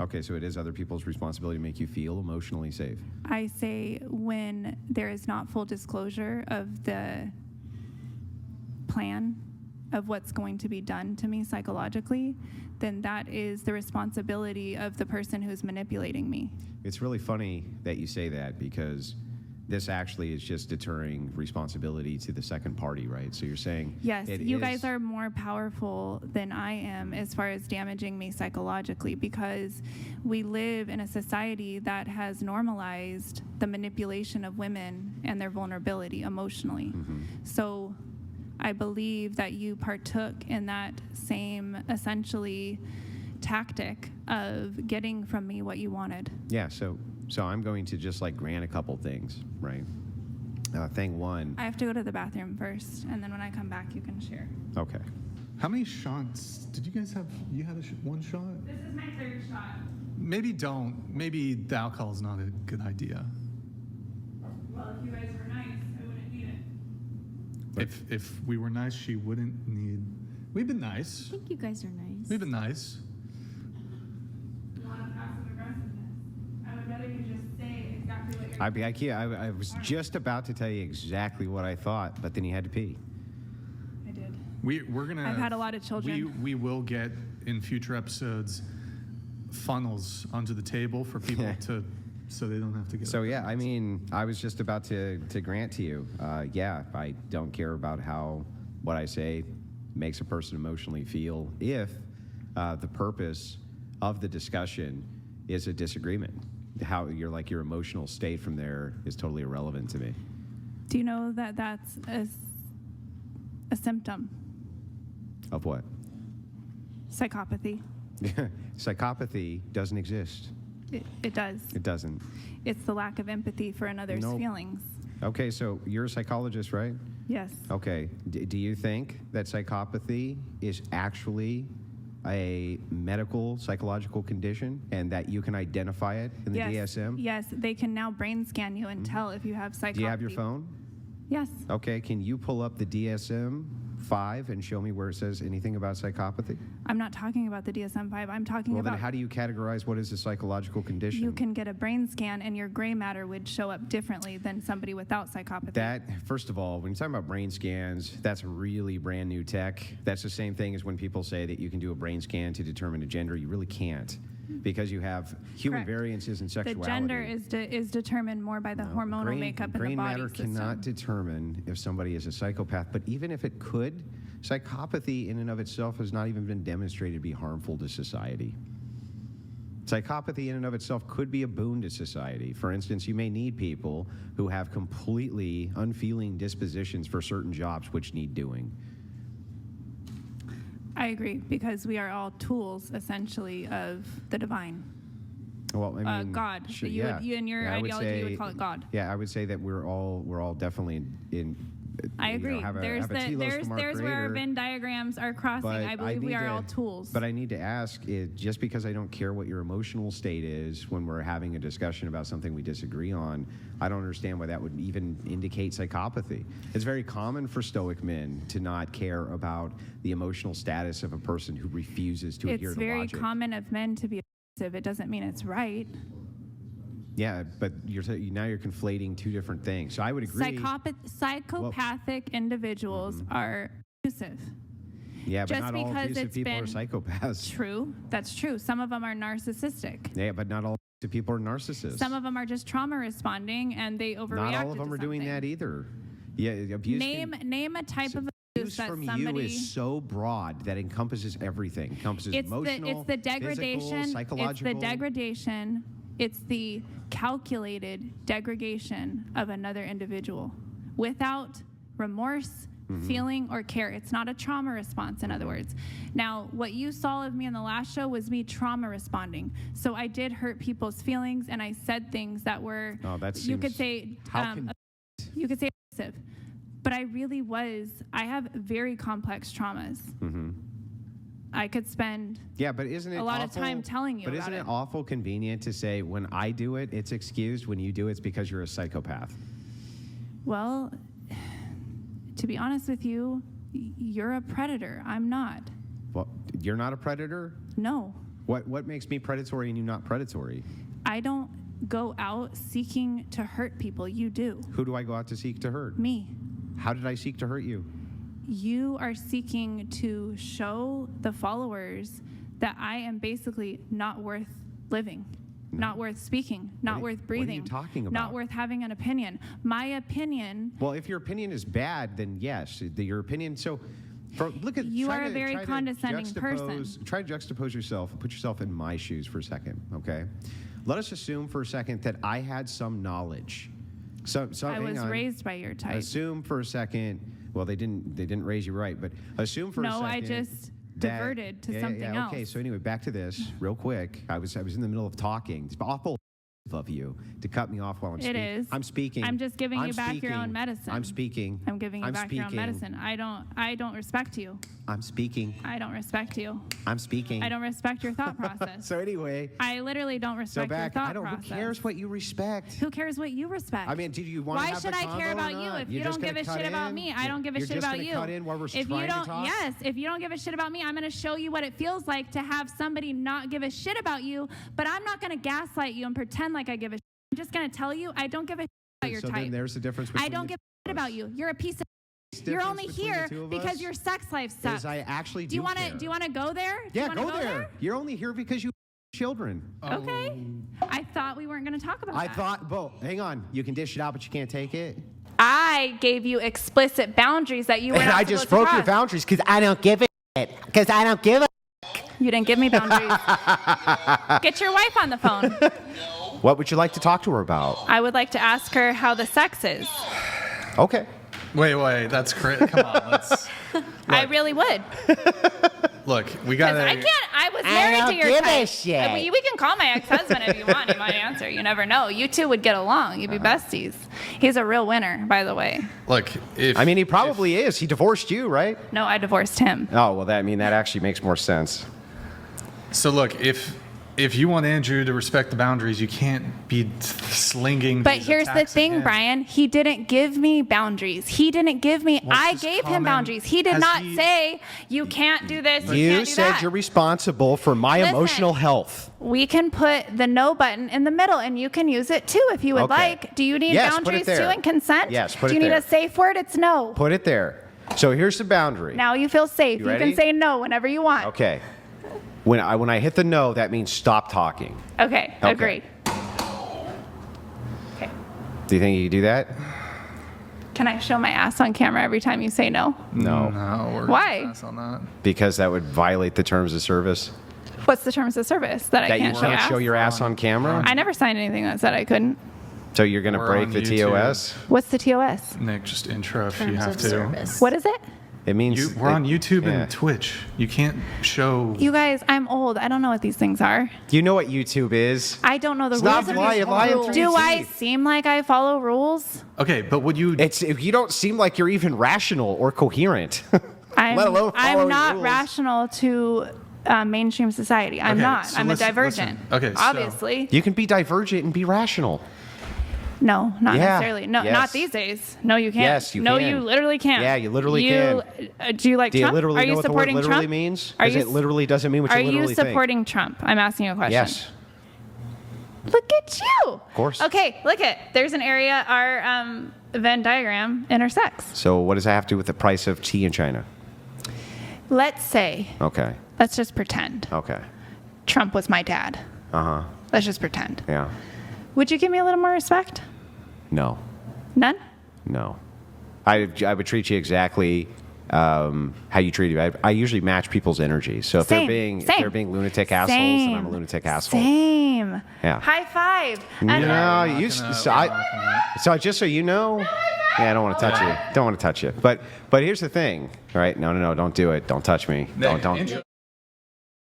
Okay, so it is other people's responsibility to make you feel emotionally safe. I say when there is not full disclosure of the plan of what's going to be done to me psychologically, then that is the responsibility of the person who's manipulating me. It's really funny that you say that, because this actually is just deterring responsibility to the second party, right? So you're saying... Yes, you guys are more powerful than I am as far as damaging me psychologically, because we live in a society that has normalized the manipulation of women and their vulnerability emotionally. So I believe that you partook in that same, essentially, tactic of getting from me what you wanted. Yeah, so I'm going to just like grant a couple things, right? Thing one. I have to go to the bathroom first, and then when I come back, you can share. Okay. How many shots did you guys have? You had one shot? This is my third shot. Maybe don't. Maybe the alcohol is not a good idea. Well, if you guys were nice, I wouldn't need it. If we were nice, she wouldn't need... We've been nice. I think you guys are nice. We've been nice. You want to passive aggressiveness? I would rather you just say exactly what you're I was just about to tell you exactly what I thought, but then you had to pee. I did. We're gonna... I've had a lot of children. We will get, in future episodes, funnels onto the table for people to... So they don't have to get... So yeah, I mean, I was just about to grant to you, yeah, I don't care about how what I say makes a person emotionally feel if the purpose of the discussion is a disagreement. How your emotional state from there is totally irrelevant to me. Do you know that that's a symptom? Of what? Psychopathy. Psychopathy doesn't exist. It does. It doesn't. It's the lack of empathy for another's feelings. Okay, so you're a psychologist, right? Yes. Okay. Do you think that psychopathy is actually a medical psychological condition and that you can identify it in the DSM? Yes, they can now brain scan you and tell if you have psychopathy. Do you have your phone? Yes. Okay, can you pull up the DSM-5 and show me where it says anything about psychopathy? I'm not talking about the DSM-5. I'm talking about... Well, then how do you categorize what is a psychological condition? You can get a brain scan and your gray matter would show up differently than somebody without psychopathy. That, first of all, when you're talking about brain scans, that's really brand new tech. That's the same thing as when people say that you can do a brain scan to determine a gender. You really can't, because you have human variances in sexuality. The gender is determined more by the hormonal makeup in the body Brain matter system. cannot determine if somebody is a psychopath, but even if it could, psychopathy in and of itself has not even been demonstrated to be harmful to society. Psychopathy in and of itself could be a boon to society. For instance, you may need people who have completely unfeeling dispositions for certain jobs which need doing. I agree, because we are all tools, essentially, of the divine. Well, I mean, God. Sure, You in your ideology, you would call it God. Yeah, I would say that we're all definitely in. I agree. There's where our Venn diagrams are crossing. I believe we are all tools. But I need to ask, just because I don't care what your emotional state is when we're having a discussion about something we disagree on, I don't understand why that would even indicate psychopathy. It's very common for Stoic men to not care about the emotional status of a person who refuses to adhere to logic. It's very common of men to be abusive. It doesn't mean it's right. Yeah, but now you're conflating two different things. So I would agree. Psychopathic individuals are abusive. Yeah, but just not all because abusive people are psychopaths. True, that's true. Some of them are narcissistic. Yeah, but not all abusive people are narcissists. Some of them are just trauma responding and they overreact. Not all of them are doing that either. Yeah, abuse. Name a type of abuse that from somebody. You is so broad that encompasses everything. Encompasses emotional, it's the degradation, physical, psychological. It's the degradation. It's the calculated degradation of another individual without remorse, feeling, or care. It's not a trauma response, in other words. Now, what you saw of me in the last show was me trauma responding. So I did hurt people's feelings, and I said things that were, you could say, abusive. But I really was, I have very complex traumas. I could spend but isn't it a lot of time telling you about it. But isn't it awful convenient to say, when I do it, it's excused. When you do it, it's because you're a psychopath? Well, to be honest with you, you're a predator. I'm not. Well, you're not a predator? No. What makes me predatory and you not predatory? I don't go out seeking to hurt people. You do. Who do I go out to seek to hurt? Me. How did I seek to hurt you? You are seeking to show the followers that I am basically not worth living, not worth speaking, not worth breathing. What are you talking about? Not worth having an opinion. My opinion. Well, if your opinion is bad, then yes, your opinion. So, look at You are a very condescending person. Try to juxtapose yourself. Put yourself in my shoes for a second, okay? Let us assume for a second that I had some knowledge. So I was raised by your type. Assume for a second. Well, they didn't raise you right, but assume for a second. No, I just diverted to something else. Okay, so anyway, back to this real quick. I was in the middle of talking. It's awful of you to cut me off while I'm speaking. It is. I'm speaking. I'm just giving you back your own medicine. I'm speaking. I'm giving you back your own medicine. I don't respect you. I'm speaking. I don't respect you. I'm speaking. I don't respect your thought process. So anyway. I literally don't respect your thought process. Who cares what you respect? Who cares what you respect? I mean, do you want to have the Why should I care about you if you don't give a shit about me? I don't give a shit about you. You're just going to cut in while we're trying to talk? Yes, if you don't give a shit about me, I'm going to show you what it feels like to have somebody not give a shit about you, but I'm not going to gaslight you and pretend like I give a shit. I'm just going to tell you I don't give a shit about your type. So then there's the difference between I don't give a shit about you. You're a piece of You're only here because your sex life sucks. I actually do want to? Do you want to go there? Yeah, go there. You're only here because you children. Okay. I thought we weren't going to talk about that. I thought, Bo, hang on. You can dish it out, but you can't take it. I gave you explicit boundaries that you were not supposed to cross. I just broke your boundaries because I don't give a shit. Because I don't give a. You didn't give me boundaries. Get your wife on the phone. What would you like to talk to her about? I would like to ask her how the sex is. Okay. Wait, that's crazy. Come on, let's. I really would. Look, we got to. I can't. I was married to your give type. a shit. We can call my ex-husband if you want. He might answer. You never know. You two would get along. You'd be besties. He's a real winner, by the way. Look, I mean, he probably is. He divorced you, right? No, I divorced him. Oh, well, that actually makes more sense. So look, if you want Andrew to respect the boundaries, you can't be slinging. But here's the thing, Brian. He didn't give me boundaries. He didn't give me. I gave him boundaries. He did not say you can't do this. You can't do said that. you're responsible for my emotional health. We can put the no button in the middle, and you can use it too if you would like. Do you need boundaries too and consent? Yes, put it there. Do you need a safe word? It's no. Put it there. So here's the boundary. Now you feel safe. You ready? can say no whenever you want. Okay. When I hit the no, that means stop talking. Okay. Agreed. Okay. Do you think you can do that? Can I show my ass on camera every time you say no? No. No. Why? On that. Because that would violate the terms of service. What's the terms of service that I can't you can't show your ass on camera? I never signed anything that said I couldn't. So you're going to We're break on the YouTube. TOS? What's the TOS? Nick, just intro if you Terms have of to. service. What is it? It means We're on YouTube yeah. and Twitch. You can't show. You guys, I'm old. I don't know what these things are. You know what YouTube is? I don't know the Stop rules of lying, these lying rules. through Do your I teeth. seem like I follow rules? Okay, but would you? You don't seem like you're even rational or coherent. I'm, Let alone I'm following not rules. rational to mainstream society. I'm Okay, not. so I'm a listen- divergent. listen. Okay, so- Obviously. You can be divergent and be rational. No, not Yeah. necessarily. No, Yes. not these days. No, you can't. Yes, you no, can. you literally can't. Yeah, you literally can. Do you like Do you Trump? literally Are know you what the word supporting literally Trump? means? Are Because you it literally doesn't mean what Are you literally you think. supporting Trump? I'm asking you a question. Yes. Look at you. Of course. Okay, look at. There's an area our Venn diagram intersects. So what does that have to do with the price of tea in China? Let's say, Okay. let's just pretend Okay. Trump was my dad. Uh-huh. Let's just pretend. Yeah. Would you give me a little more respect? No. None? No. I would treat you exactly how you treat you. I usually match people's energy. So if Same, they're being lunatic assholes, then I'm a lunatic asshole. Same. Yeah. High five. No, you. We're So just so you know, yeah, I don't want to touch you. Don't want to touch you. But here's the thing, right? No, don't do it. Don't touch me. Don't.